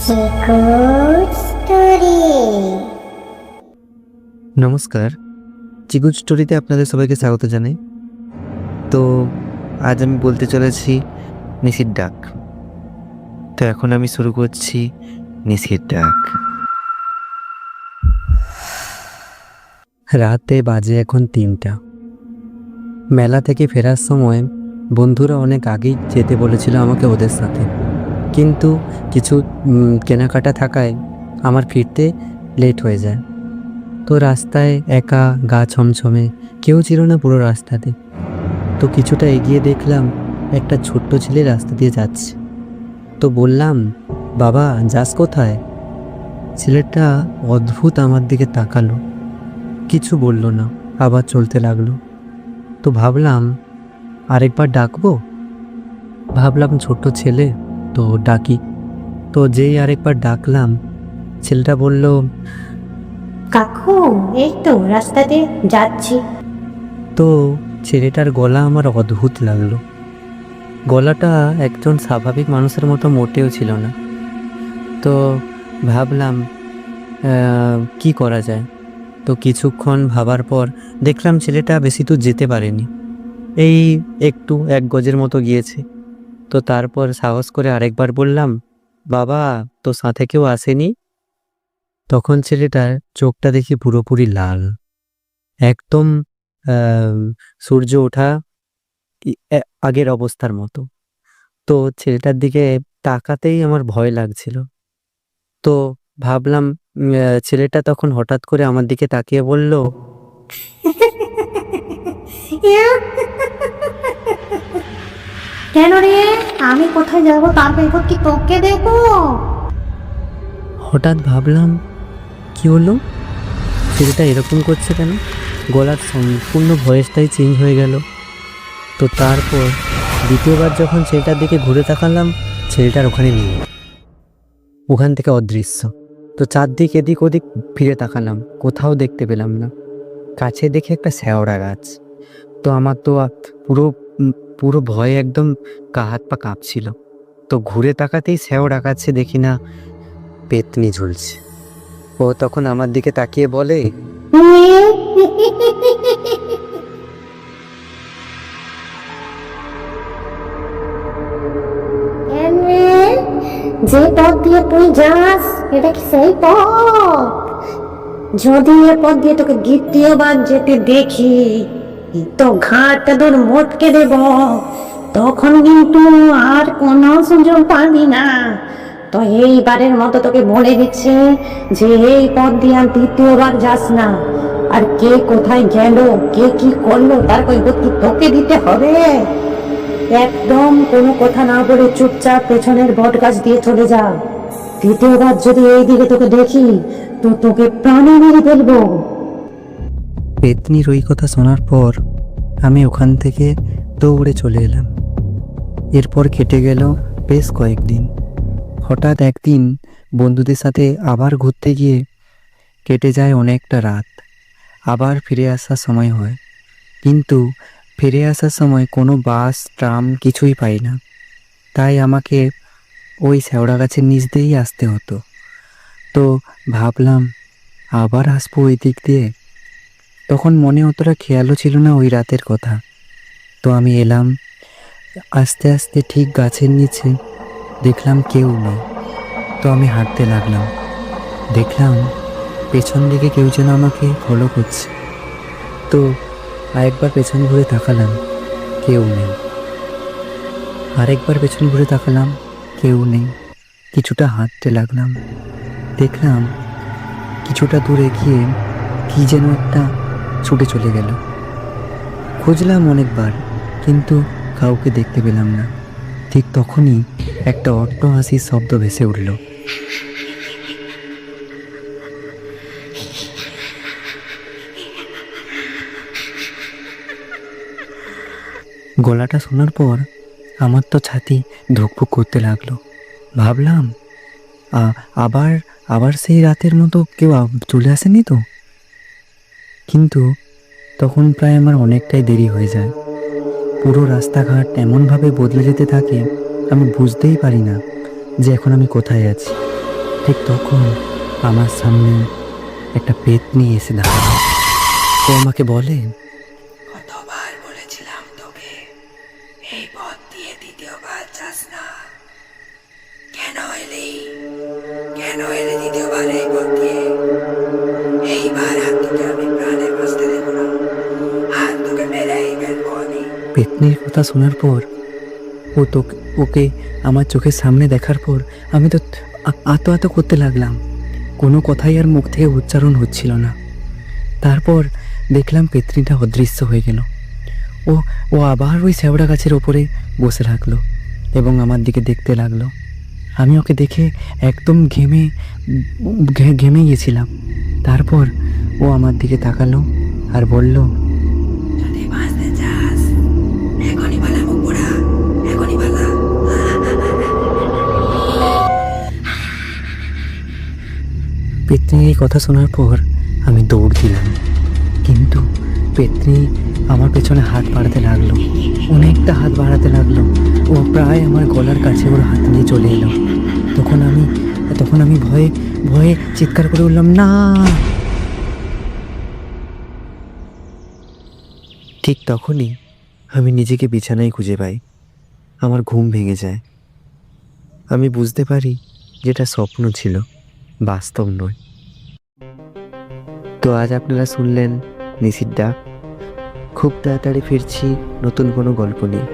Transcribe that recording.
চিকুট story. নমস্কার, চিকুট স্টোরিতে আপনাদের সবাইকে স্বাগত জানাই। তো আজ আমি বলতে চলেছি নিশির ডাক। তো এখন আমি শুরু করছি নিশির ডাক। রাতে বাজে এখন 3টা। মেলা থেকে ফেরার সময় বন্ধুরা অনেক আগেই যেতে বলেছিল আমাকে ওদের সাথে, কিন্তু কিছু কেনাকাটা থাকায় আমার ফিরতে লেট হয়ে যায়। তো রাস্তায় একা, গা ছমছমে, কেউ ছিল না পুরো রাস্তাতে। তো কিছুটা এগিয়ে দেখলাম একটা ছোট্ট ছেলে রাস্তা দিয়ে যাচ্ছে। তো বললাম, বাবা যাস কোথায়? ছেলেটা অদ্ভুত আমার দিকে তাকালো, কিছু বলল না, আবার চলতে লাগলো। তো ভাবলাম আরেকবার ডাকবো। ভাবলাম ছোট্ট ছেলে, তো ডাকি। তো যেই আরেকবার ডাকলাম, ছেলেটা বলল, কাকু এই তো রাস্তা দিয়ে যাচ্ছি। তো ছেলেটার গলা আমার অদ্ভুত লাগলো। গলাটা একজন স্বাভাবিক মানুষের মতো মোটেও ছিল না। তো ভাবলাম কি করা যায়। তো কিছুক্ষণ ভাবার পর দেখলাম ছেলেটা বেশি দূর যেতে পারেনি, এই একটু 1 গজের মতো গিয়েছে। তো তারপর সাহস করে আরেকবার বললাম, বাবা তো সাথে কেউ আসেনি? তখন ছেলেটার চোখটা দেখি পুরোপুরি লাল, একদম সূর্য ওঠা আগের অবস্থার মতো। তো ছেলেটার দিকে তাকাতেই আমার ভয় লাগছিল। তো ভাবলাম ছেলেটা তখন হঠাৎ করে আমার দিকে তাকিয়ে বলল, কেন রে, আমি কোথায় যাবো তার বিপদ কি তোকে দেখো? হঠাৎ ভাবলাম কি হলো, ছেলেটা এরকম করছে কেন? গলার সম্পূর্ণ ভয়েসটাই চেঞ্জ হয়ে গেল। তো তারপর দ্বিতীয়বার যখন ছেলেটার দিকে ঘুরে তাকালাম, ছেলেটার ওখানে নেই, ওখান থেকে অদৃশ্য। তো চারদিক এদিক ওদিক ফিরে তাকালাম, কোথাও দেখতে পেলাম না। কাছে দেখে একটা শ্যাওড়া গাছ। তো আমার তো পুরো পুরো ভয়ে একদম হাত পা কাঁপছিল। তো ঘুরে তাকাতেই শ্যাওড়া গাছে দেখি না পেতনি ঝুলছে। ও তখন আমার দিকে তাকিয়ে বলে, যে পথ দিয়ে তুই যাস এটা কি সেই পথ? যদি এ পথ দিয়ে তোকে দ্বিতীয়বার যেতে দেখি তো ঘাটটা তোর মোটকে দেব, তখন কিন্তু আর কোনো সুযোগ পাবি না। তো এইবারের মতো তোকে বলে দিচ্ছে যে এই পথ দিয়ে আর দ্বিতীয়বার যাস না। আর কে কোথায় গেল, কে কি করলো তার কৈফিয়ত কি তোকে দিতে হবে। একদম কোনো কথা না বলে চুপচাপ পেছনের বট গাছ দিয়ে চলে যা। দ্বিতীয়বার যদি এই দিকে তোকে দেখি তো তোকে প্রাণে মেরে ফেলবো। পেতনির ওই কথা শোনার পর আমি ওখান থেকে দৌড়ে চলে এলাম। এরপর কেটে গেল বেশ কয়েকদিন। হঠাৎ একদিন বন্ধুদের সাথে আবার ঘুরতে গিয়ে কেটে যায় অনেকটা রাত। আবার ফিরে আসার সময় হয়, কিন্তু ফিরে আসার সময় কোনো বাস ট্রাম কিছুই পাই না। তাই আমাকে ওই শ্যাওড়া গাছের নিচ দিয়েই আসতে হতো। তো ভাবলাম আবার আসবো ওই দিক দিয়ে। তখন মনে অতটা খেয়ালও ছিল না ওই রাতের কথা। তো আমি এলাম, আস্তে আস্তে ঠিক গাছের নিচে দেখলাম কেউ নেই। তো আমি হাঁটতে লাগলাম, দেখলাম পেছন দিকে কেউ যেন আমাকে ফলো করছে। তো আরেকবার পেছন ঘুরে তাকালাম, কেউ নেই। আরেকবার পেছন ঘুরে তাকালাম, কেউ নেই। কিছুটা হাঁটতে লাগলাম, দেখলাম কিছুটা দূরে গিয়ে কি যেন একটা ছুটে চলে গেল। খুঁজলাম অনেকবার, কিন্তু কাউকে দেখতে পেলাম না। ঠিক তখনই একটা অট্টহাসির শব্দ ভেসে উঠল। গলাটা শোনার পর আমার তো ছাতি ধুকপুক করতে লাগলো। ভাবলাম আবার আবার সেই রাতের মতো কেউ চলে আসেনি তো। কিন্তু তখন প্রায় আমার অনেকটাই দেরি হয়ে যায়। পুরো রাস্তাঘাট এমনভাবে বদলে যেতে থাকে, আমি বুঝতেই পারি না যে এখন আমি কোথায় আছি। ঠিক তখন আমার সামনে একটা পেতনি এসে দাঁড়ালো। ও আমাকে বলে, কতবার বলেছিলাম তোকে এই পথ দিয়ে দ্বিতীয়বার যাস না। কেন এলি দ্বিতীয়বার এই পথ দিয়ে? এইবার আর তোকে আমি প্রাণে বাঁচতে দেব না, আর তোকে মেরেই ফেলবো আমি। পেতনির কথা শোনার পর ওকে আমার চোখের সামনে দেখার পর আমি তো আতো করতে লাগলাম। কোনো কথাই আর মুখ থেকে উচ্চারণ হচ্ছিল না। তারপর দেখলাম পেতনিটা অদৃশ্য হয়ে গেল। ও আবার ওই শ্যাওড়া গাছের ওপরে বসে থাকলো এবং আমার দিকে দেখতে লাগলো। আমি ওকে দেখে একদম ঘেমে গেছিলাম। তারপর ও আমার দিকে তাকালো আর বলল, যদি বাঁচতে চাস এখনই পালা মুখ পোড়া, এখনই পালা। পেতনির এই কথা শোনার পর আমি দৌড় দিলাম, কিন্তু পেতনি আমার পেছনে হাত বাড়াতে লাগলো, অনেকটা হাত বাড়াতে লাগলো। ও প্রায় আমার গলার কাছে ওর হাত নিয়ে চলে এলো। তখন আমি ভয়ে ভয়ে চিৎকার করে উঠলাম, না। ঠিক তখনই আমি নিজেকে বিছানায় খুঁজে পাই। আমার ঘুম ভেঙে যায়। আমি বুঝতে পারি যেটা স্বপ্ন ছিল, বাস্তব নয়। তো আজ আপনারা শুনলেন নিশির ডাক। খুব তাড়াতাড়ি ফিরছি নতুন কোনো গল্প নিয়ে।